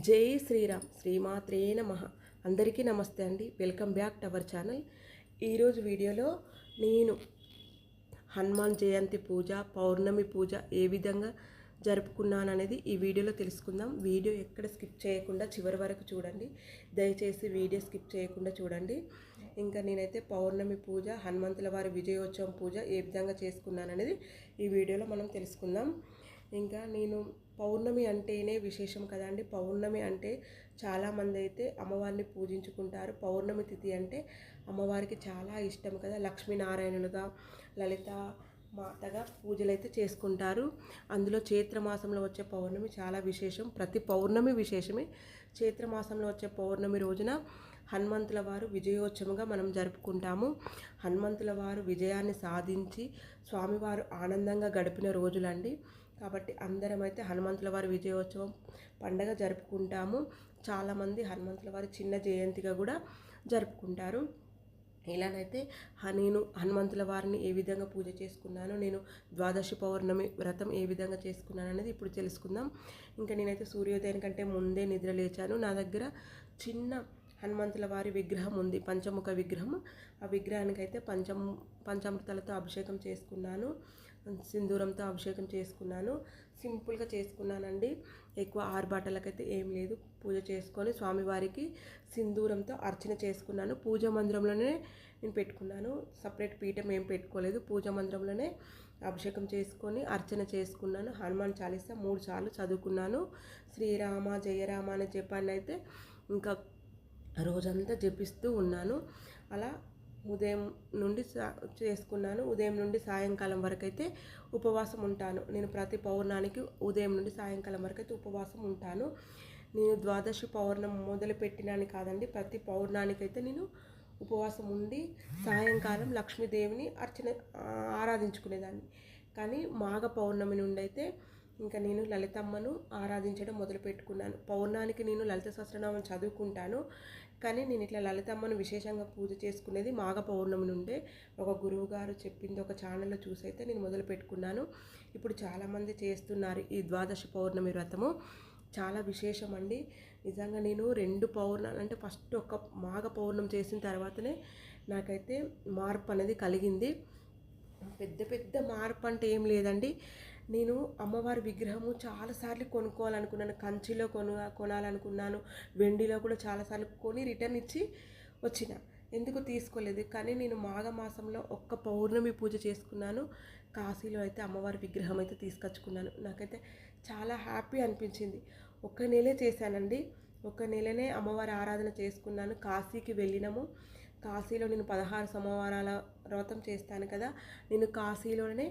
జై శ్రీరామ్ శ్రీమాత్రే నమః. అందరికీ నమస్తే అండి. Welcome back to our channel. ఈరోజు వీడియోలో నేను హనుమాన్ జయంతి పూజ, పౌర్ణమి పూజ ఏ విధంగా జరుపుకున్నాననేది ఈ వీడియోలో తెలుసుకుందాం. వీడియో ఎక్కడ స్కిప్ చేయకుండా చివరి వరకు చూడండి. దయచేసి వీడియో స్కిప్ చేయకుండా చూడండి. ఇంకా నేనైతే పౌర్ణమి పూజ, హనుమంతుల వారి విజయోత్సవం పూజ ఏ విధంగా చేసుకున్నాననేది ఈ వీడియోలో మనం తెలుసుకుందాం. ఇంకా నేను పౌర్ణమి అంటేనే విశేషం కదండి. పౌర్ణమి అంటే చాలామంది అయితే అమ్మవారిని పూజించుకుంటారు. పౌర్ణమి తిథి అంటే అమ్మవారికి చాలా ఇష్టం కదా. లక్ష్మీనారాయణులుగా, లలిత మాతగా పూజలు అయితే చేసుకుంటారు. అందులో చైత్రమాసంలో వచ్చే పౌర్ణమి చాలా విశేషం. ప్రతి పౌర్ణమి విశేషమే. చైత్రమాసంలో వచ్చే పౌర్ణమి రోజున హనుమంతుల వారు విజయోత్సవంగా మనం జరుపుకుంటాము. హనుమంతుల వారు విజయాన్ని సాధించి స్వామివారు ఆనందంగా గడిపిన రోజులండి. కాబట్టి అందరం అయితే హనుమంతుల వారి విజయోత్సవం పండగ జరుపుకుంటాము. చాలామంది హనుమంతుల వారి చిన్న జయంతిగా కూడా జరుపుకుంటారు. ఇలానైతే నేను హనుమంతుల వారిని ఏ విధంగా పూజ చేసుకున్నాను, నేను ద్వాదశి పౌర్ణమి వ్రతం ఏ విధంగా చేసుకున్నాను అనేది ఇప్పుడు తెలుసుకుందాం. ఇంకా నేనైతే సూర్యోదయం కంటే ముందే నిద్ర లేచాను. నా దగ్గర చిన్న హనుమంతుల వారి విగ్రహం ఉంది, పంచముఖ విగ్రహం. ఆ విగ్రహానికైతే పంచామృతాలతో అభిషేకం చేసుకున్నాను, సింధూరంతో అభిషేకం చేసుకున్నాను. సింపుల్గా చేసుకున్నానండి. ఎక్కువ ఆర్భాటాలకైతే ఏం లేదు. పూజ చేసుకొని స్వామివారికి సింధూరంతో అర్చన చేసుకున్నాను. పూజా మందిరంలోనే నేను పెట్టుకున్నాను. సపరేట్ పీఠం ఏం పెట్టుకోలేదు. పూజా మందిరంలోనే అభిషేకం చేసుకొని అర్చన చేసుకున్నాను. హనుమాన్ చాలీసా 3 సార్లు చదువుకున్నాను. శ్రీరామ జయరామ అనే జపాన్ని అయితే ఇంకా రోజంతా జపిస్తూ ఉన్నాను. అలా ఉదయం నుండి చేసుకున్నాను. ఉదయం నుండి సాయంకాలం వరకు అయితే ఉపవాసం ఉంటాను. నేను ప్రతి పౌర్ణానికి ఉదయం నుండి సాయంకాలం వరకు అయితే ఉపవాసం ఉంటాను. నేను ద్వాదశి పౌర్ణం మొదలుపెట్టినాను కాదండి, ప్రతి పౌర్ణానికైతే నేను ఉపవాసం ఉండి సాయంకాలం లక్ష్మీదేవిని ఆరాధించుకునేదాన్ని. కానీ మాఘ పౌర్ణమి నుండి అయితే ఇంకా నేను లలితమ్మను ఆరాధించడం మొదలుపెట్టుకున్నాను. పౌర్ణానికి నేను లలిత సహస్రనామం చదువుకుంటాను. కానీ నేను ఇట్లా లలితమ్మను విశేషంగా పూజ చేసుకునేది మాఘ పౌర్ణమి నుండే. ఒక గురువు గారు చెప్పింది ఒక ఛానల్లో చూసి అయితే నేను మొదలు పెట్టుకున్నాను. ఇప్పుడు చాలామంది చేస్తున్నారు ఈ ద్వాదశి పౌర్ణమి వ్రతము. చాలా విశేషం అండి. నిజంగా నేను 2 పౌర్ణాలు అంటే ఫస్ట్ ఒక మాఘ పౌర్ణమి చేసిన తర్వాతనే నాకైతే మార్పు అనేది కలిగింది. పెద్ద మార్పు అంటే ఏం లేదండి. నేను అమ్మవారి విగ్రహము చాలాసార్లు కొనుక్కోవాలనుకున్నాను. కంచిలో కొనాలనుకున్నాను. వెండిలో కూడా చాలాసార్లు కొని రిటర్న్ ఇచ్చి వచ్చిన. ఎందుకు తీసుకోలేదు. కానీ నేను మాఘమాసంలో ఒక్క పౌర్ణమి పూజ చేసుకున్నాను. కాశీలో అయితే అమ్మవారి విగ్రహం అయితే తీసుకొచ్చుకున్నాను. నాకైతే చాలా హ్యాపీ అనిపించింది. ఒక్క నెలే చేశానండి. ఒక్క నెలనే అమ్మవారి ఆరాధన చేసుకున్నాను. కాశీకి వెళ్ళినాము. కాశీలో నేను 16 సోమవారాల వ్రతం చేస్తాను కదా. నేను కాశీలోనే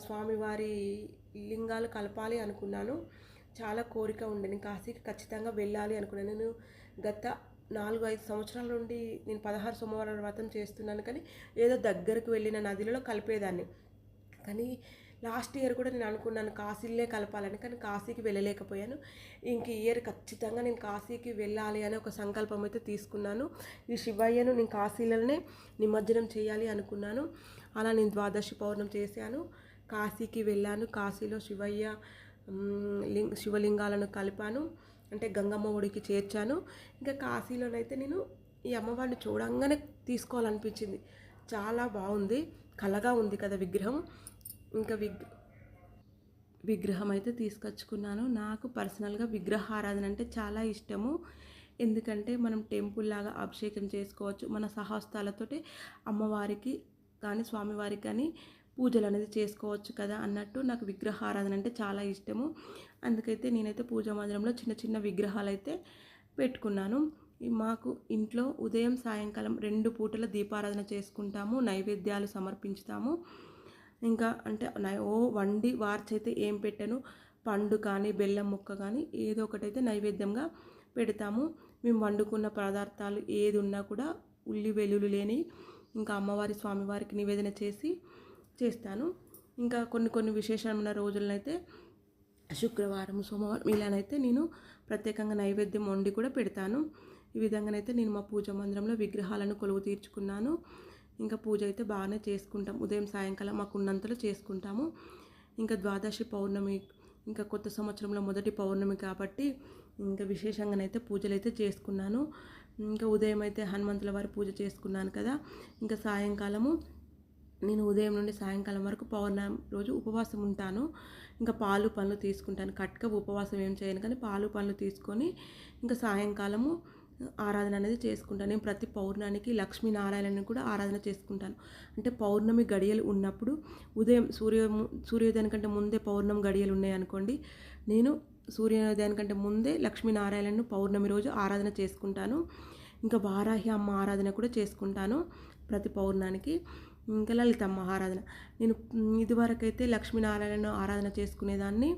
స్వామివారి లింగాలు కలపాలి అనుకున్నాను. చాలా కోరిక ఉండే. నేను కాశీకి ఖచ్చితంగా వెళ్ళాలి అనుకున్నాను. నేను గత 4-5 సంవత్సరాల నుండి నేను 16 సోమవారాల వ్రతం చేస్తున్నాను. కానీ ఏదో దగ్గరకు వెళ్ళిన నదిలో కలిపేదాన్ని. కానీ లాస్ట్ ఇయర్ కూడా నేను అనుకున్నాను కాశీలే కలపాలని. కానీ కాశీకి వెళ్ళలేకపోయాను. ఇంక ఇయర్ ఖచ్చితంగా నేను కాశీకి వెళ్ళాలి అని ఒక సంకల్పం అయితే తీసుకున్నాను. ఈ శివయ్యను నేను కాశీలోనే నిమజ్జనం చేయాలి అనుకున్నాను. అలా నేను ద్వాదశి పౌర్ణమి చేశాను. కాశీకి వెళ్ళాను. కాశీలో శివలింగాలను కలిపాను. అంటే గంగమ్మ ఒడికి చేర్చాను. ఇంకా కాశీలోనైతే నేను ఈ అమ్మవారిని చూడంగానే తీసుకోవాలనిపించింది. చాలా బాగుంది, కళగా ఉంది కదా విగ్రహం. ఇంకా విగ్రహం అయితే తీసుకొచ్చుకున్నాను. నాకు పర్సనల్గా విగ్రహారాధన అంటే చాలా ఇష్టము. ఎందుకంటే మనం టెంపుల్ లాగా అభిషేకం చేసుకోవచ్చు. మన సహస్తాలతోటి అమ్మవారికి కానీ స్వామివారికి కానీ పూజలు అనేది చేసుకోవచ్చు కదా అన్నట్టు నాకు విగ్రహారాధన అంటే చాలా ఇష్టము. అందుకైతే నేనైతే పూజా మందిరంలో చిన్న విగ్రహాలు అయితే పెట్టుకున్నాను. మాకు ఇంట్లో ఉదయం సాయంకాలం 2 పూటల దీపారాధన చేసుకుంటాము. నైవేద్యాలు సమర్పించుతాము. ఇంకా అంటే వండి వార్చైతే ఏం పెట్టాను, పండు కానీ బెల్లం ముక్క కానీ ఏదో ఒకటైతే నైవేద్యంగా పెడతాము. మేము వండుకున్న పదార్థాలు ఏది ఉన్నా కూడా ఉల్లి వెల్లుల్లి లేని ఇంకా అమ్మవారి స్వామివారికి నివేదన చేస్తాను. ఇంకా కొన్ని విశేషమైన రోజులనైతే శుక్రవారం, సోమవారం ఇలానైతే నేను ప్రత్యేకంగా నైవేద్యం వండి కూడా పెడతాను. ఈ విధంగానైతే నేను మా పూజా మందిరంలో విగ్రహాలను కొలువు తీర్చుకున్నాను. ఇంకా పూజ అయితే బాగానే చేసుకుంటాం. ఉదయం సాయంకాలం మాకు ఉన్నంతలో చేసుకుంటాము. ఇంకా ద్వాదశి పౌర్ణమి ఇంకా కొత్త సంవత్సరంలో మొదటి పౌర్ణమి కాబట్టి ఇంకా విశేషంగానైతే పూజలు అయితే చేసుకున్నాను. ఇంకా ఉదయం అయితే హనుమంతుల వారి పూజ చేసుకున్నాను కదా. ఇంకా సాయంకాలము నేను ఉదయం నుండి సాయంకాలం వరకు పౌర్ణమి రోజు ఉపవాసం ఉంటాను. ఇంకా పాలు పండ్లు తీసుకుంటాను. కట్క ఉపవాసం ఏం చేయను, కానీ పాలు పండ్లు తీసుకొని ఇంకా సాయంకాలము ఆరాధన అనేది చేసుకుంటాను. నేను ప్రతి పౌర్ణానికి లక్ష్మీనారాయణని కూడా ఆరాధన చేసుకుంటాను. అంటే పౌర్ణమి గడియలు ఉన్నప్పుడు ఉదయం సూర్యోదయానికంటే ముందే పౌర్ణమి గడియలు ఉన్నాయనుకోండి, నేను సూర్యోదయానికంటే ముందే లక్ష్మీనారాయణను పౌర్ణమి రోజు ఆరాధన చేసుకుంటాను. ఇంకా వారాహి అమ్మ ఆరాధన కూడా చేసుకుంటాను ప్రతి పౌర్ణానికి. ఇంకా లలితమ్మ ఆరాధన. నేను ఇదివరకైతే లక్ష్మీనారాయణ ఆరాధన చేసుకునేదాన్ని,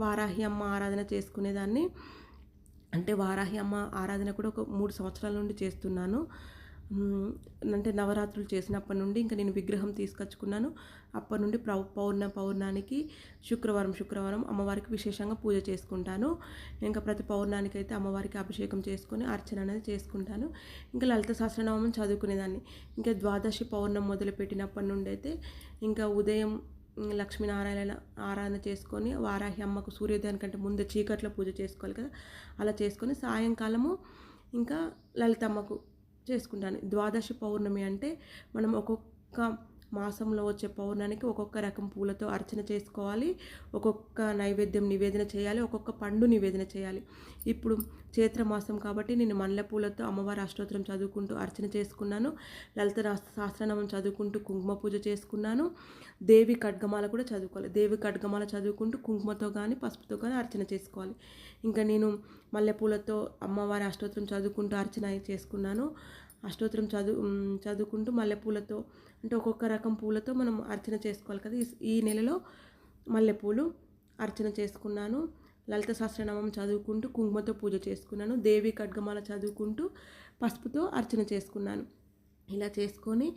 వారాహి అమ్మ ఆరాధన చేసుకునేదాన్ని. అంటే వారాహి అమ్మ ఆరాధన కూడా ఒక 3 సంవత్సరాల నుండి చేస్తున్నాను. అంటే నవరాత్రులు చేసినప్పటి నుండి ఇంకా నేను విగ్రహం తీసుకొచ్చుకున్నాను. అప్పటి నుండి పౌర్ణానికి శుక్రవారం అమ్మవారికి విశేషంగా పూజ చేసుకుంటాను. ఇంకా ప్రతి పౌర్ణానికి అయితే అమ్మవారికి అభిషేకం చేసుకొని అర్చన అనేది చేసుకుంటాను. ఇంకా లలిత సహస్రనామం చదువుకునేదాన్ని. ఇంకా ద్వాదశి పౌర్ణమి మొదలుపెట్టినప్పటి నుండి అయితే ఇంకా ఉదయం లక్ష్మీనారాయణ ఆరాధన చేసుకొని వారాహి అమ్మకు సూర్యోదయానికంటే ముందే చీకట్లో పూజ చేసుకోవాలి కదా, అలా చేసుకొని సాయంకాలము ఇంకా లలితమ్మకు చేసుకుంటాను. ద్వాదశి పౌర్ణమి అంటే మనం ఒక్కొక్క మాసంలో వచ్చే పౌర్ణానికి ఒక్కొక్క రకం పూలతో అర్చన చేసుకోవాలి, ఒక్కొక్క నైవేద్యం నివేదన చేయాలి, ఒక్కొక్క పండు నివేదన చేయాలి. ఇప్పుడు చైత్రమాసం కాబట్టి నేను మల్లెపూలతో అమ్మవారి అష్టోత్తరం చదువుకుంటూ అర్చన చేసుకున్నాను. లలిత సహస్రనామం చదువుకుంటూ కుంకుమ పూజ చేసుకున్నాను. దేవి ఖడ్గమాల కూడా చదువుకోవాలి. దేవి ఖడ్గమాల చదువుకుంటూ కుంకుమతో కానీ పసుపుతో కానీ అర్చన చేసుకోవాలి. ఇంకా నేను మల్లెపూలతో అమ్మవారి అష్టోత్తరం చదువుకుంటూ అర్చన చేసుకున్నాను. అష్టోత్తరం చదువుకుంటూ మల్లెపూలతో అంటే ఒక్కొక్క రకం పూలతో మనం అర్చన చేసుకోవాలి కదా. ఈ నెలలో మల్లెపూలు అర్చన చేసుకున్నాను. లలిత సహస్రనామం చదువుకుంటూ కుంకుమతో పూజ చేసుకున్నాను. దేవి ఖడ్గమాల చదువుకుంటూ పసుపుతో అర్చన చేసుకున్నాను. ఇలా చేసుకొని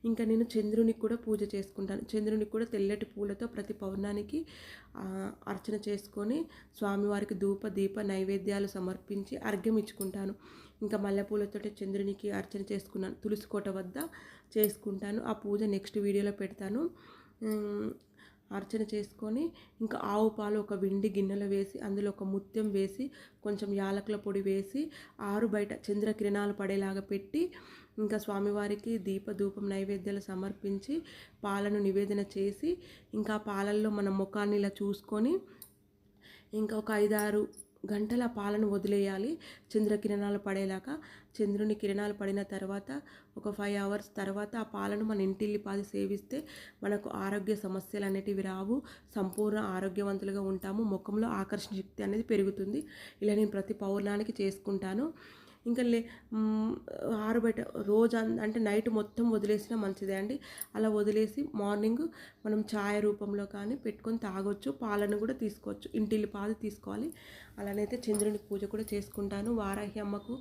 ఇంకా నేను చంద్రునికి కూడా పూజ చేసుకుంటాను. చంద్రునికి కూడా తెల్లటి పూలతో ప్రతి పౌర్ణానికి అర్చన చేసుకొని స్వామివారికి ధూప దీప నైవేద్యాలు సమర్పించి అర్ఘ్యం ఇచ్చుకుంటాను. ఇంకా మల్లెపూలతో చంద్రునికి అర్చన చేసుకున్నాను. తులసి కోట వద్ద చేసుకుంటాను. ఆ పూజ నెక్స్ట్ వీడియోలో పెడతాను. అర్చన చేసుకొని ఇంకా ఆవు పాలు ఒక వెండి గిన్నెలో వేసి అందులో ఒక ముత్యం వేసి కొంచెం యాలకుల పొడి వేసి బయట చంద్రకిరణాలు పడేలాగా పెట్టి ఇంకా స్వామివారికి ధూపం నైవేద్యాలు సమర్పించి పాలను నివేదన చేసి ఇంకా పాలల్లో మన ముఖాన్ని ఇలా చూసుకొని ఇంకా ఒక 5-6 గంటల పాలను వదిలేయాలి చంద్రకిరణాలు పడేలాగా. చంద్రుని కిరణాలు పడిన తర్వాత ఒక 5 hours తర్వాత ఆ పాలను మన ఇంటిల్లిపాది సేవిస్తే మనకు ఆరోగ్య సమస్యలు అనేటివి రావు, సంపూర్ణ ఆరోగ్యవంతులుగా ఉంటాము, ముఖంలో ఆకర్షణ శక్తి అనేది పెరుగుతుంది. ఇలా నేను ప్రతి పౌర్ణానికి చేసుకుంటాను. ఇంకా ఆరబెట్ట రోజు అంటే నైట్ మొత్తం వదిలేసినా మంచిదే అండి. అలా వదిలేసి మార్నింగ్ మనం ఛాయ రూపంలో కానీ పెట్టుకొని తాగొచ్చు, పాలను కూడా తీసుకోవచ్చు, ఇంటిల్లిపాది తీసుకోవాలి. అలానైతే చంద్రునికి పూజ కూడా చేసుకుంటాను. వారాహి అమ్మకు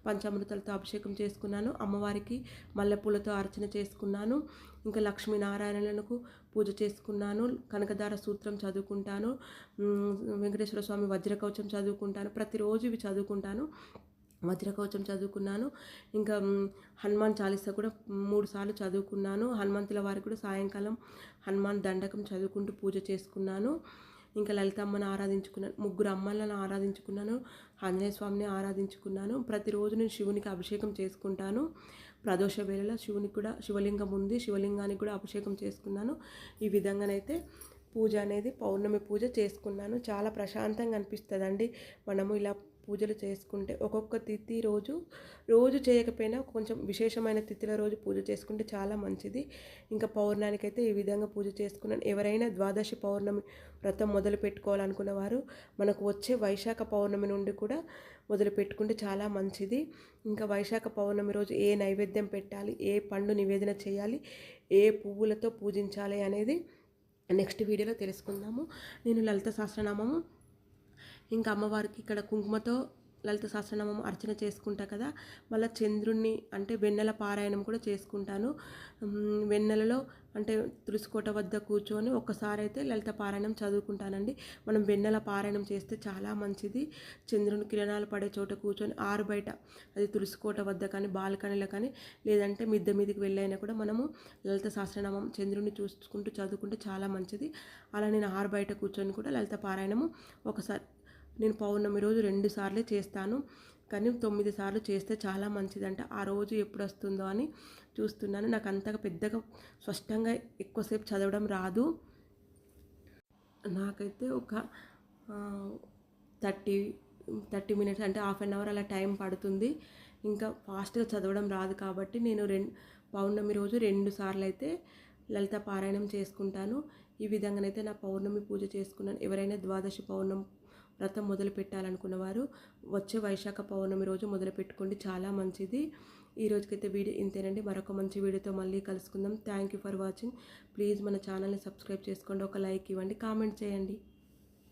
పంచామృతాలతో అభిషేకం చేసుకున్నాను. అమ్మవారికి మల్లెపూలతో అర్చన చేసుకున్నాను. ఇంకా లక్ష్మీనారాయణలకు పూజ చేసుకున్నాను. కనకదార సూత్రం చదువుకుంటాను. వెంకటేశ్వర స్వామి వజ్రకవచం చదువుకుంటాను. ప్రతిరోజు ఇవి చదువుకుంటాను. వజ్రకవచం చదువుకున్నాను. ఇంకా హనుమాన్ చాలీసా కూడా 3 సార్లు చదువుకున్నాను. హనుమంతుల వారికి కూడా సాయంకాలం హనుమాన్ దండకం చదువుకుంటూ పూజ చేసుకున్నాను. ఇంకా లలితమ్మను ఆరాధించుకున్నాను. 3 అమ్మలను ఆరాధించుకున్నాను. ఆంజనేయ స్వామిని ఆరాధించుకున్నాను. ప్రతిరోజు నేను శివునికి అభిషేకం చేసుకుంటాను. ప్రదోష వేళలో శివునికి కూడా శివలింగం ఉంది, శివలింగానికి కూడా అభిషేకం చేసుకున్నాను. ఈ విధంగానైతే పూజ అనేది పౌర్ణమి పూజ చేసుకున్నాను. చాలా ప్రశాంతంగా అనిపిస్తుందండి మనము ఇలా పూజలు చేసుకుంటే. ఒక్కొక్క తిథి రోజు చేయకపోయినా కొంచెం విశేషమైన తిథిల రోజు పూజ చేసుకుంటే చాలా మంచిది. ఇంకా పౌర్ణానికి అయితే ఈ విధంగా పూజ చేసుకున్నాను. ఎవరైనా ద్వాదశి పౌర్ణమి వ్రతం మొదలు పెట్టుకోవాలనుకున్న వారు మనకు వచ్చే వైశాఖ పౌర్ణమి నుండి కూడా మొదలు పెట్టుకుంటే చాలా మంచిది. ఇంకా వైశాఖ పౌర్ణమి రోజు ఏ నైవేద్యం పెట్టాలి, ఏ పండు నివేదన చేయాలి, ఏ పువ్వులతో పూజించాలి అనేది నెక్స్ట్ వీడియోలో తెలుసుకుందాము. నేను లలిత సహస్రనామము ఇంకా అమ్మవారికి ఇక్కడ కుంకుమతో లలిత సహస్రనామం అర్చన చేసుకుంటా కదా, మళ్ళీ చంద్రుణ్ణి అంటే వెన్నెల పారాయణం కూడా చేసుకుంటాను. వెన్నెలలో అంటే తులసికోట వద్ద కూర్చొని ఒక్కసారి అయితే లలిత పారాయణం చదువుకుంటానండి. మనం వెన్నెల పారాయణం చేస్తే చాలా మంచిది. చంద్రుని కిరణాలు పడే చోట కూర్చొని బయట అది తులసికోట వద్ద కానీ బాల్కనీలో కానీ లేదంటే మిద్దె మీదకి వెళ్ళైనా కూడా మనము లలిత సహస్రనామం చంద్రుని చూసుకుంటూ చదువుకుంటే చాలా మంచిది. అలా నేను బయట కూర్చొని కూడా లలిత పారాయణము ఒకసారి నేను పౌర్ణమి రోజు 2 సార్లే చేస్తాను, కానీ 9 సార్లు చేస్తే చాలా మంచిదంట. ఆ రోజు ఎప్పుడు వస్తుందో అని చూస్తున్నాను. నాకు అంతగా పెద్దగా స్పష్టంగా ఎక్కువసేపు చదవడం రాదు. నాకైతే ఒక 30 మినిట్స్ అంటే హాఫ్ అన్ అవర్ అలా టైం పడుతుంది. ఇంకా ఫాస్ట్గా చదవడం రాదు కాబట్టి నేను పౌర్ణమి రోజు 2 సార్లు అయితే లలిత పారాయణం చేసుకుంటాను. ఈ విధంగానైతే నా పౌర్ణమి పూజ చేసుకున్నాను. ఎవరైనా ద్వాదశి పౌర్ణమి వ్రతం మొదలు పెట్టాలనుకున్న వారు వచ్చే వైశాఖ పౌర్ణమి రోజు మొదలు పెట్టుకోండి, చాలా మంచిది. ఈ రోజుకైతే వీడియో ఇంతేనండి. మరొక మంచి వీడియోతో మళ్ళీ కలుసుకుందాం. Thank you for watching. Please మన ఛానల్ని సబ్స్క్రైబ్ చేసుకోండి, ఒక లైక్ ఇవ్వండి, కామెంట్ చేయండి.